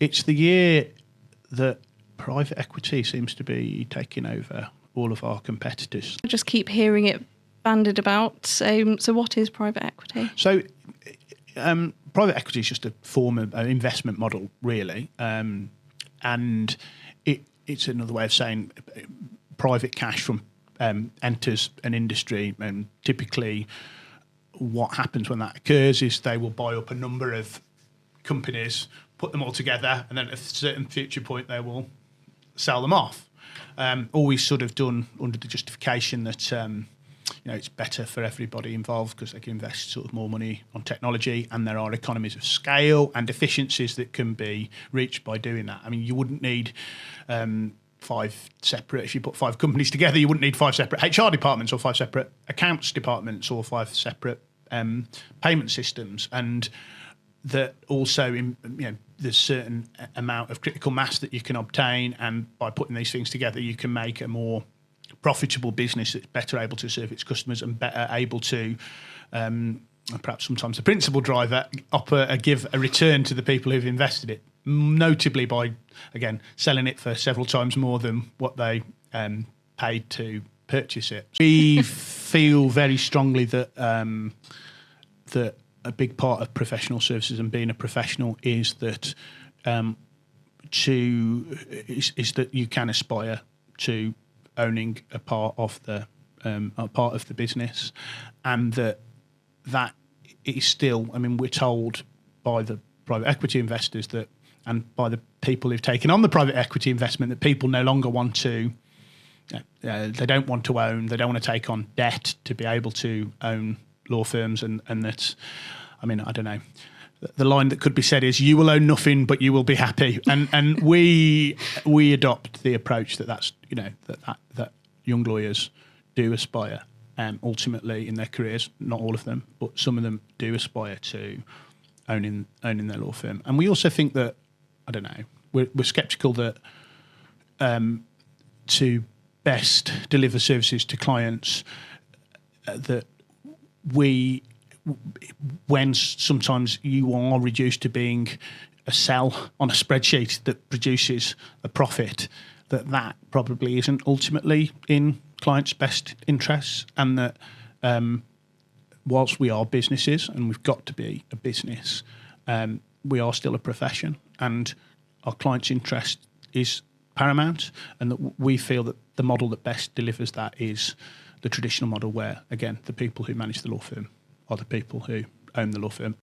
It's the year that private equity seems to be taking over all of our competitors. I just keep hearing it bandied about. So what is private equity? So private equity is just a form of an investment model, really. And it's another way of saying private cash from enters an industry, and typically what happens when that occurs is they will buy up a number of companies, put them all together, and then at a certain future point they will sell them off. Always sort of done under the justification that it's better for everybody involved because they can invest sort of more money on technology, and there are economies of scale and efficiencies that can be reached by doing that. I mean, you wouldn't need if you put 5 companies together, you wouldn't need 5 separate HR departments or 5 separate accounts departments or 5 separate payment systems. And that also, there's certain amount of critical mass that you can obtain, and by putting these things together, you can make a more profitable business that's better able to serve its customers and better able to, perhaps sometimes the principal driver, give a return to the people who've invested it, notably by, again, selling it for several times more than what they paid to purchase it. We feel very strongly that that a big part of professional services and being a professional is that that you can aspire to owning a part of the business, and that is still. I mean, we're told by the private equity investors that, and by the people who've taken on the private equity investment, that people no longer want to. They don't want to own. They don't want to take on debt to be able to own law firms, and that. I mean, I don't know. The line that could be said is, "You will own nothing, but you will be happy." And we adopt the approach that young lawyers do aspire, ultimately in their careers. Not all of them, but some of them do aspire to owning their law firm. And we also think that, I don't know, we're sceptical that to best deliver services to clients, that when sometimes you are reduced to being a cell on a spreadsheet that produces a profit, that probably isn't ultimately in clients' best interests, and that whilst we are businesses and we've got to be a business, we are still a profession, and our clients' interest is paramount, and that we feel that the model that best delivers that is the traditional model where, again, the people who manage the law firm are the people who own the law firm.